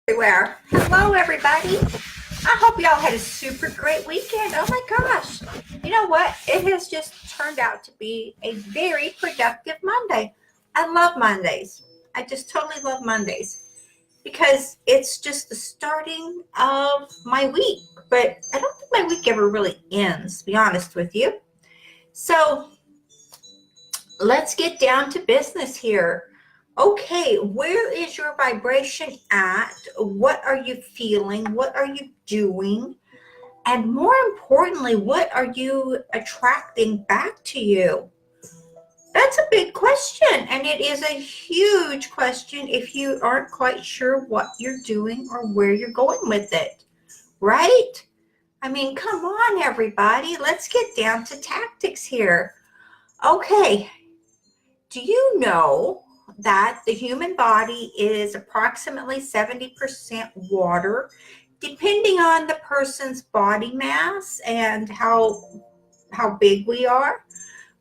Everywhere. Hello, everybody. I hope y'all had a super great weekend. Oh my gosh. You know what? It has just turned out to be a very productive Monday. I love Mondays. I just totally love Mondays because it's just the starting of my week. But I don't think my week ever really ends, to be honest with you. So let's get down to business here. Okay, where is your vibration at? What are you feeling? What are you doing? And more importantly, what are you attracting back to you? That's a big question, and it is a huge question if you aren't quite sure what you're doing or where you're going with it, right? I mean, come on, everybody. Let's get down to tactics here. Okay, do you know that the human body is approximately 70% water? Depending on the person's body mass and how big we are,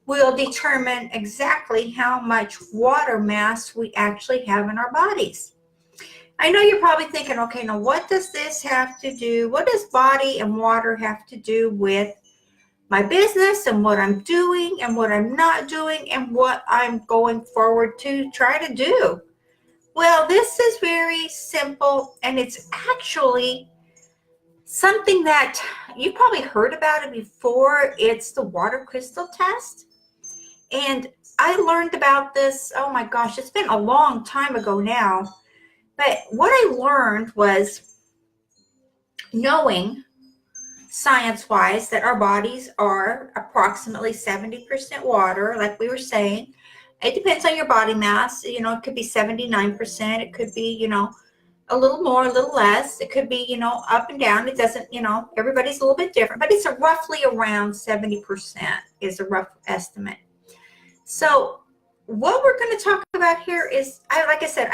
will determine exactly how much water mass we actually have in our bodies. I know you're probably thinking, okay, now what does this have to do? What does body and water have to do with my business and what I'm doing and what I'm not doing and what I'm going forward to try to do? Well, this is very simple, and it's actually something that you probably heard about it before. It's the water crystal test. And I learned about this, oh my gosh, it's been a long time ago now. But what I learned was knowing science-wise that our bodies are approximately 70% water, like we were saying. It depends on your body mass. You know, it could be 79%. It could be, a little more, a little less. It could be, up and down. It doesn't, everybody's a little bit different, but it's roughly around 70% is a rough estimate. So what we're going to talk about here is, like I said,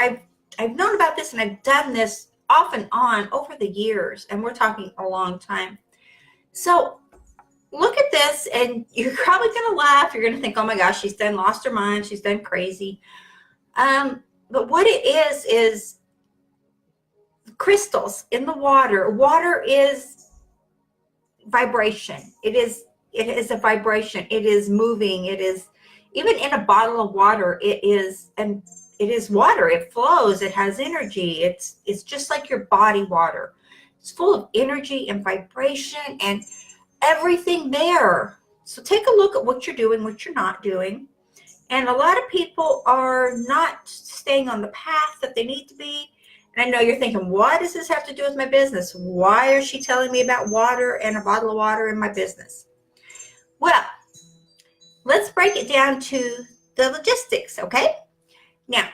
I've known about this and I've done this off and on over the years, and we're talking a long time. So look at this, and you're probably going to laugh. You're going to think, oh my gosh, she's done lost her mind. She's done crazy. But what it is crystals in the water. Water is vibration. It is a vibration. It is moving. It is, even in a bottle of water, it is water. It flows. It has energy. It's just like your body water. It's full of energy and vibration and everything there. So take a look at what you're doing, what you're not doing. And a lot of people are not staying on the path that they need to be. And I know you're thinking, what does this have to do with my business? Why is she telling me about water and a bottle of water in my business? Well, let's break it down to the logistics, okay? Now,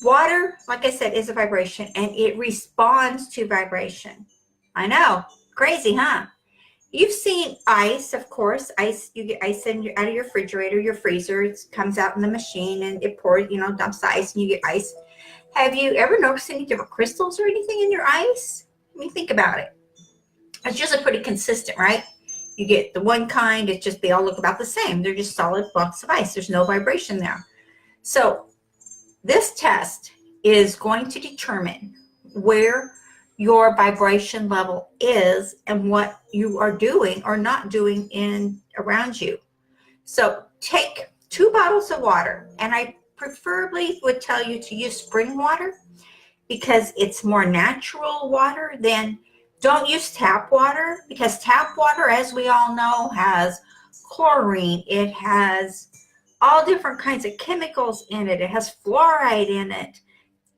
water, like I said, is a vibration, and it responds to vibration. I know, crazy, huh? You've seen ice, of course. Ice, you get ice out of your refrigerator, your freezer. It comes out in the machine, and it pours, dumps the ice, and you get ice. Have you ever noticed any different crystals or anything in your ice? I mean, think about it. It's usually pretty consistent, right? You get the one kind, they all look about the same. They're just solid blocks of ice. There's no vibration there. So this test is going to determine where your vibration level is and what you are doing or not doing around you. So take 2 bottles of water, and I preferably would tell you to use spring water because it's more natural water. Then don't use tap water, because tap water, as we all know, has chlorine. It has all different kinds of chemicals in it. It has fluoride in it.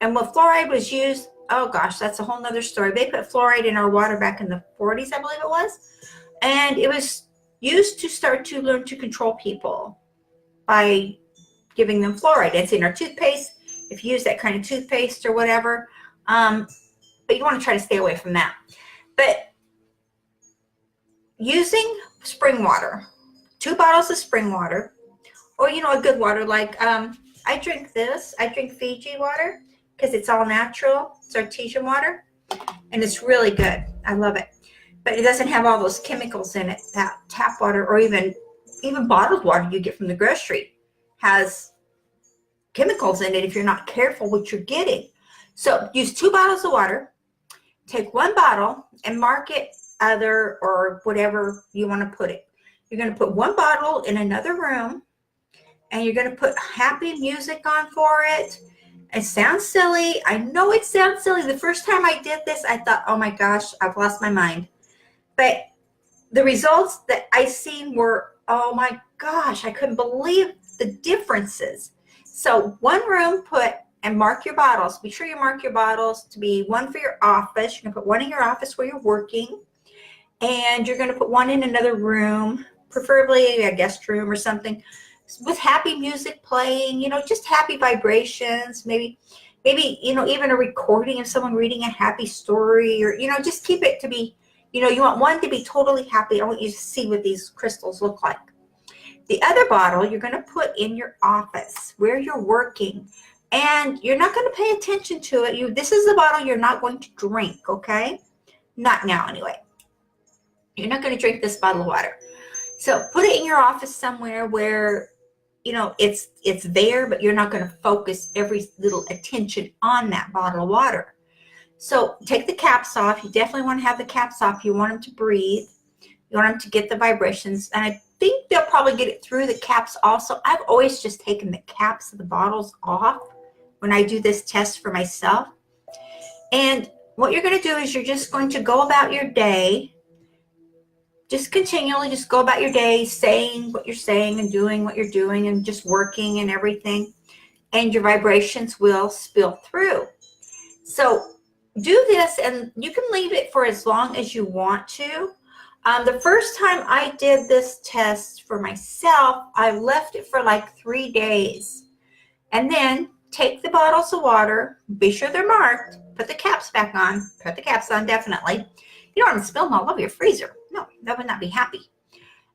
And when fluoride was used, oh gosh, that's a whole nother story. They put fluoride in our water back in the 40s, I believe it was. And it was used to start to learn to control people by giving them fluoride. It's in our toothpaste, if you use that kind of toothpaste or whatever. But you want to try to stay away from that. But using spring water, 2 bottles of spring water, or, a good water, like I drink Fiji water because it's all natural. It's artesian water, and it's really good. I love it. But it doesn't have all those chemicals in it that tap water or even bottled water you get from the grocery has chemicals in it if you're not careful what you're getting. So use 2 bottles of water. Take 1 bottle and mark it other or whatever you want to put it. You're going to put 1 bottle in another room, and you're going to put happy music on for it. It sounds silly. I know it sounds silly. The first time I did this, I thought, oh my gosh, I've lost my mind. But the results that I seen were, oh my gosh, I couldn't believe the differences. So 1 room, put and mark your bottles. Be sure you mark your bottles to be 1 for your office. You're going to put 1 in your office where you're working. And you're going to put 1 in another room, preferably a guest room or something, with happy music playing, just happy vibrations, maybe, even a recording of someone reading a happy story, or, just keep it to be, you want 1 to be totally happy. I want you to see what these crystals look like. The other bottle you're going to put in your office where you're working, and you're not going to pay attention to it. This is the bottle you're not going to drink, okay? Not now anyway. You're not going to drink this bottle of water. So put it in your office somewhere where, it's there, but you're not going to focus every little attention on that bottle of water. So take the caps off. You definitely want to have the caps off. You want them to breathe. You want them to get the vibrations. And I think they'll probably get it through the caps also. I've always just taken the caps of the bottles off when I do this test for myself. And what you're going to do is you're just going to go about your day. Just continually just go about your day saying what you're saying and doing what you're doing and just working and everything. And your vibrations will spill through. So do this, and you can leave it for as long as you want to. The first time I did this test for myself, I left it for like 3 days. And then take the bottles of water, be sure they're marked, put the caps back on, put the caps on definitely. You don't want to spill them all over your freezer. No, that would not be happy.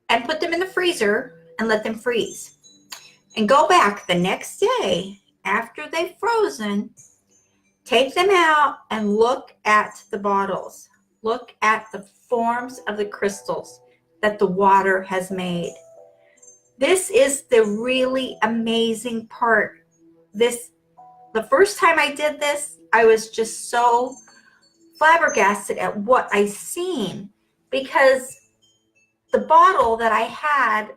And put them in the freezer and let them freeze. And go back the next day after they've frozen, take them out and look at the bottles. Look at the forms of the crystals that the water has made. This is the really amazing part. The first time I did this, I was just so flabbergasted at what I seen, because the bottle that I had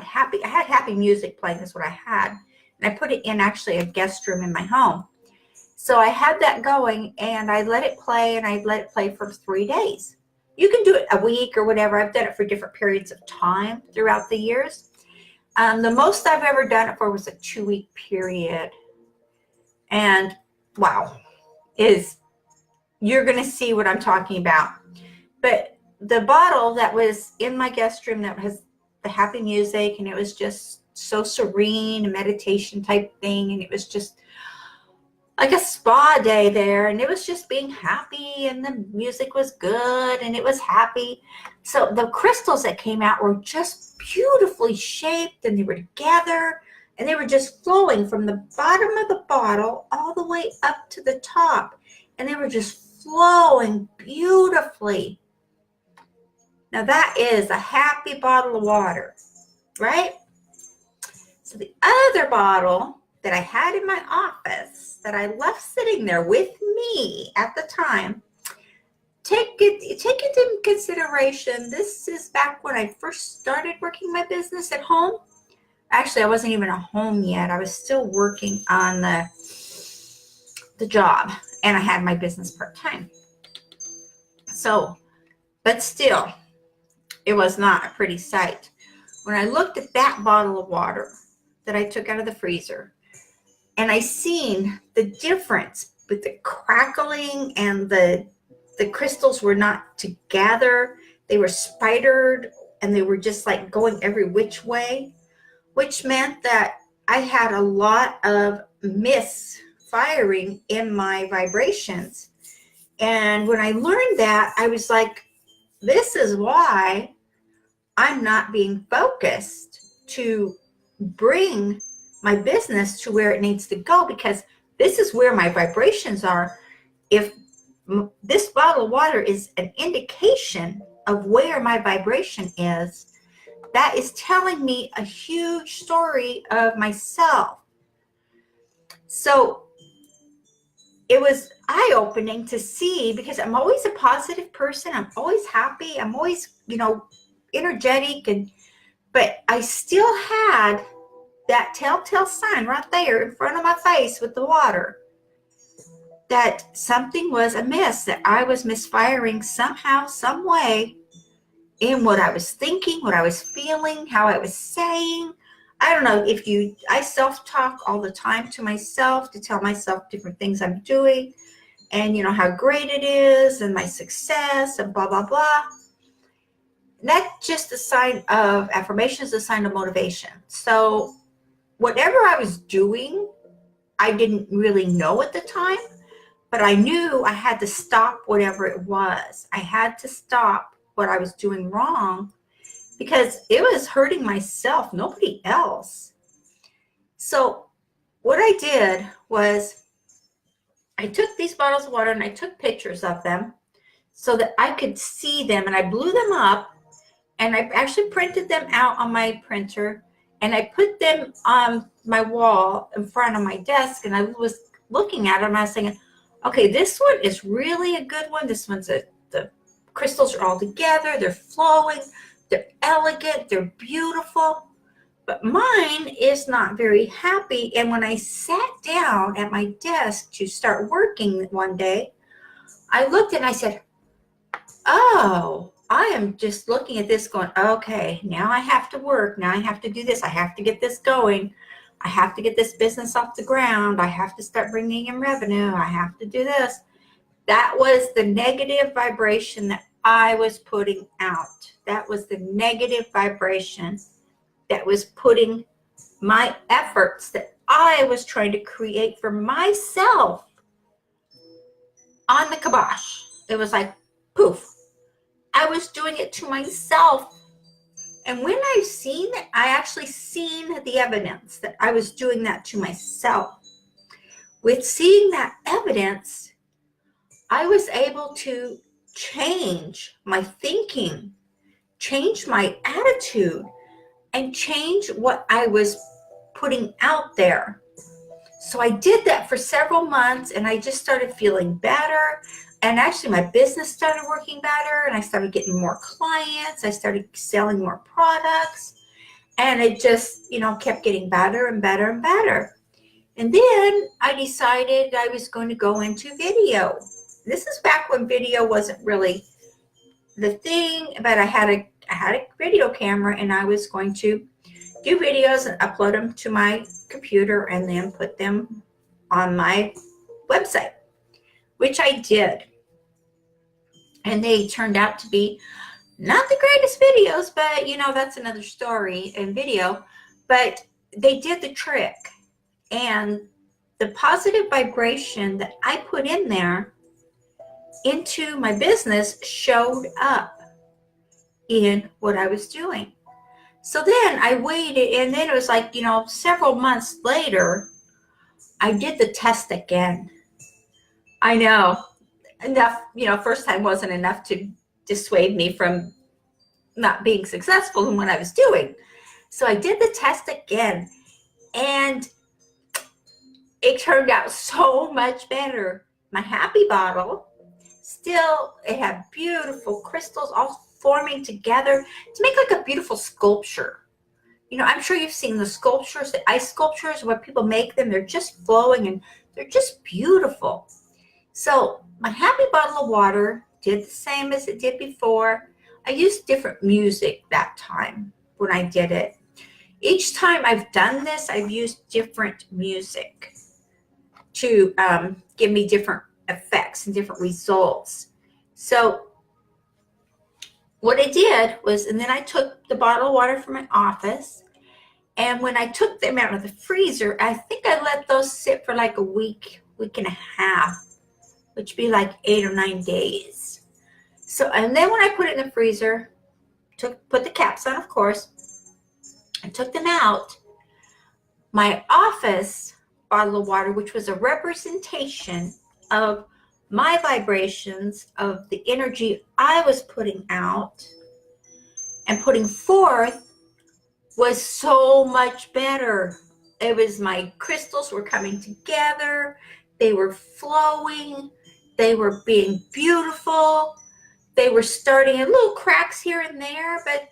happy music playing is what I had, and I put it in actually a guest room in my home. So I had that going, and I let it play, and I let it play for 3 days. You can do it a week or whatever. I've done it for different periods of time throughout the years. The most I've ever done it for was a 2-week period. And wow, you're going to see what I'm talking about. But the bottle that was in my guest room that has the happy music, and it was just so serene, a meditation type thing, and it was just like a spa day there, and it was just being happy, and the music was good, and it was happy. So the crystals that came out were just beautifully shaped, and they were together, and they were just flowing from the bottom of the bottle all the way up to the top, and they were just flowing beautifully. Now that is a happy bottle of water, right? So the other bottle that I had in my office that I left sitting there with me at the time, take it into consideration. This is back when I first started working my business at home. Actually, I wasn't even at home yet. I was still working on the job, and I had my business part-time. So, but still, it was not a pretty sight. When I looked at that bottle of water that I took out of the freezer, and I seen the difference with the crackling, and the crystals were not together. They were spidered, and they were just like going every which way, which meant that I had a lot of misfiring in my vibrations. And when I learned that, I was like, this is why I'm not being focused to bring my business to where it needs to go, because this is where my vibrations are. If this bottle of water is an indication of where my vibration is, that is telling me a huge story of myself. So it was eye-opening to see, because I'm always a positive person. I'm always happy. I'm always, energetic, but I still had that telltale sign right there in front of my face with the water that something was amiss, that I was misfiring somehow, some way in what I was thinking, what I was feeling, how I was saying. I don't know I self-talk all the time to myself to tell myself different things I'm doing and, how great it is and my success and blah, blah, blah. That's just a sign of affirmation, is a sign of motivation. So whatever I was doing, I didn't really know at the time, but I knew I had to stop whatever it was. I had to stop what I was doing wrong because it was hurting myself, nobody else. So what I did was I took these bottles of water and I took pictures of them so that I could see them, and I blew them up, and I actually printed them out on my printer, and I put them on my wall in front of my desk, and I was looking at them and I was thinking, okay, this one is really a good one. This one's the crystals are all together, they're flowing, they're elegant, they're beautiful. But mine is not very happy. And when I sat down at my desk to start working one day, I looked and I said, oh, I am just looking at this going, okay, now I have to work. Now I have to do this. I have to get this going. I have to get this business off the ground. I have to start bringing in revenue. I have to do this. That was the negative vibration that I was putting out. That was the negative vibration that was putting my efforts that I was trying to create for myself on the kibosh. It was like, poof. I was doing it to myself. And when I've seen it, I actually seen the evidence that I was doing that to myself. With seeing that evidence, I was able to change my thinking, change my attitude, and change what I was putting out there. So I did that for several months, and I just started feeling better. And actually my business started working better, and I started getting more clients. I started selling more products, and it just, kept getting better and better and better. And then I decided I was going to go into video. This is back when video wasn't really the thing, but I had a video camera, and I was going to do videos and upload them to my computer and then put them on my website, which I did. And they turned out to be not the greatest videos, but that's another story in video. But they did the trick. And the positive vibration that I put in there into my business showed up in what I was doing. So then I waited, and then it was like, several months later, I did the test again. I know. Enough, first time wasn't enough to dissuade me from not being successful in what I was doing. So I did the test again, and it turned out so much better. My happy bottle, still, it had beautiful crystals all forming together to make like a beautiful sculpture. I'm sure you've seen the sculptures, the ice sculptures, where people make them. They're just flowing and they're just beautiful. So my happy bottle of water did the same as it did before. I used different music that time when I did it. Each time I've done this, I've used different music to give me different effects and different results. So what I did was, and then I took the bottle of water from my office, and when I took them out of the freezer, I think I let those sit for like a week and a half, which would be like 8 or 9 days. So, and then when I put it in the freezer, put the caps on, of course, I took them out. My office bottle of water, which was a representation of my vibrations, of the energy I was putting out and putting forth, was so much better. It was, my crystals were coming together. They were flowing. They were being beautiful. They were starting in little cracks here and there, but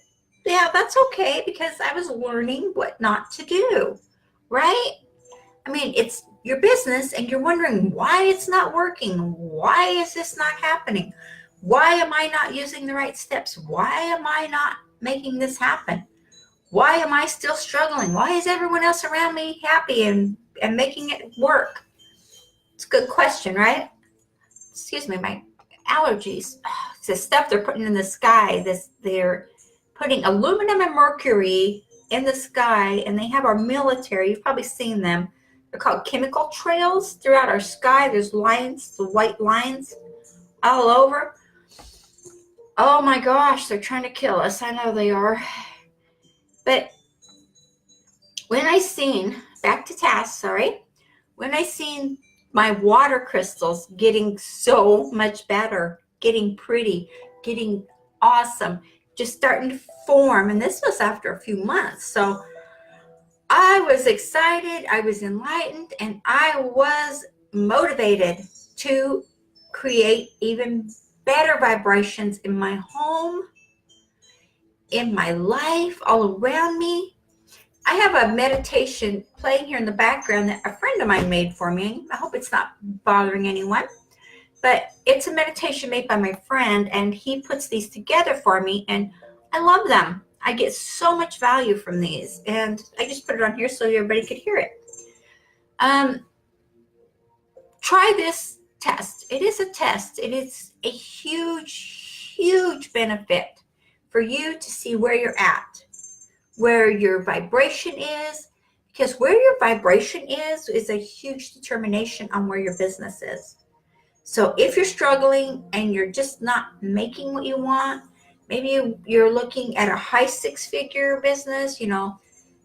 yeah, that's okay because I was learning what not to do, right? I mean, it's your business and you're wondering why it's not working. Why is this not happening? Why am I not using the right steps? Why am I not making this happen? Why am I still struggling? Why is everyone else around me happy and making it work? It's a good question, right? Excuse me, my allergies. It's the stuff they're putting in the sky. They're putting aluminum and mercury in the sky, and they have our military. You've probably seen them. They're called chemical trails throughout our sky. There's lines, the white lines all over. Oh my gosh, they're trying to kill us. I know they are. But when I seen, back to task, sorry, when I seen my water crystals getting so much better, getting pretty, getting awesome, just starting to form, and this was after a few months. So I was excited, I was enlightened, and I was motivated to create even better vibrations in my home, in my life, all around me. I have a meditation playing here in the background that a friend of mine made for me. I hope it's not bothering anyone, but it's a meditation made by my friend, and he puts these together for me, and I love them. I get so much value from these, and I just put it on here so everybody could hear it. Try this test. It is a test. It is a huge, huge benefit for you to see where you're at, where your vibration is, because where your vibration is a huge determination on where your business is. So if you're struggling and you're just not making what you want, maybe you're looking at a high six-figure business, $700,000,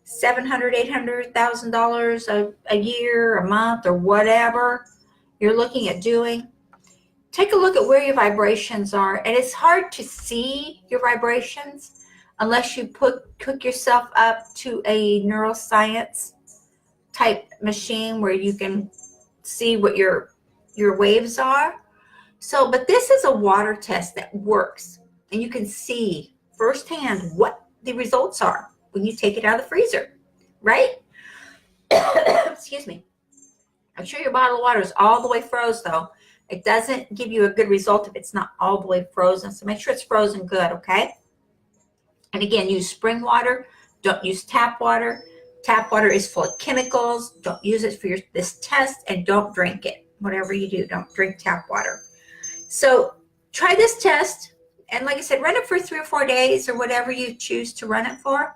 $800,000 a year, a month, or whatever you're looking at doing. Take a look at where your vibrations are, and it's hard to see your vibrations unless you hook yourself up to a neuroscience type machine where you can see what your waves are. So, but this is a water test that works, and you can see firsthand what the results are when you take it out of the freezer, right? Excuse me. I'm sure your bottle of water is all the way froze, though. It doesn't give you a good result if it's not all the way frozen. So make sure it's frozen good, okay? And again, use spring water. Don't use tap water. Tap water is full of chemicals. Don't use it for this test, and don't drink it. Whatever you do, don't drink tap water. So try this test. And like I said, run it for 3 or 4 days or whatever you choose to run it for.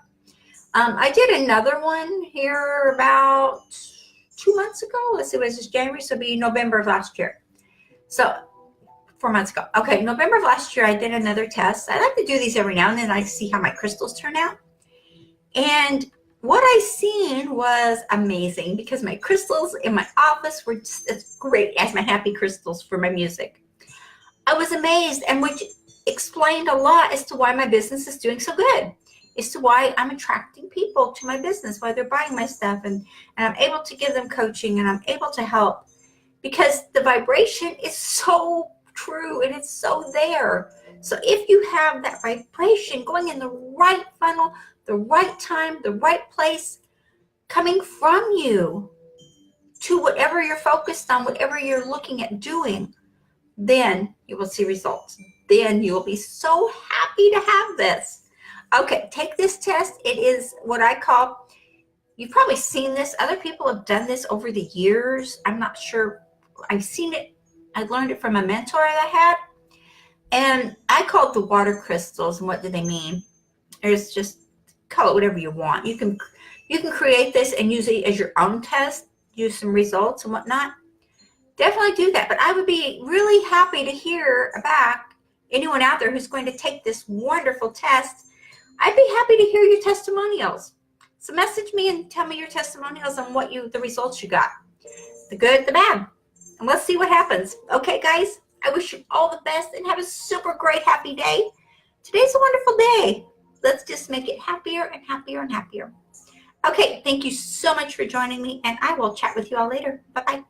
I did another one here about 2 months ago. Let's see, was this January? So it'll be November of last year. So 4 months ago. Okay, November of last year, I did another test. I like to do these every now and then. I see how my crystals turn out. And what I seen was amazing because my crystals in my office were just as great as my happy crystals for my music. I was amazed, and which explained a lot as to why my business is doing so good, as to why I'm attracting people to my business, why they're buying my stuff, and I'm able to give them coaching, and I'm able to help because the vibration is so true and it's so there. So if you have that vibration going in the right funnel, the right time, the right place, coming from you to whatever you're focused on, whatever you're looking at doing, then you will see results. Then you will be so happy to have this. Okay, take this test. It is what I call, you've probably seen this. Other people have done this over the years. I'm not sure. I've seen it. I learned it from a mentor that I had. And I call it the water crystals. And what do they mean? It's just, call it whatever you want. You can create this and use it as your own test, use some results and whatnot. Definitely do that. But I would be really happy to hear back anyone out there who's going to take this wonderful test. I'd be happy to hear your testimonials. So message me and tell me your testimonials on the results you got. The good, the bad. And let's see what happens. Okay, guys, I wish you all the best and have a super great, happy day. Today's a wonderful day. Let's just make it happier and happier and happier. Okay, thank you so much for joining me, and I will chat with you all later. Bye-bye.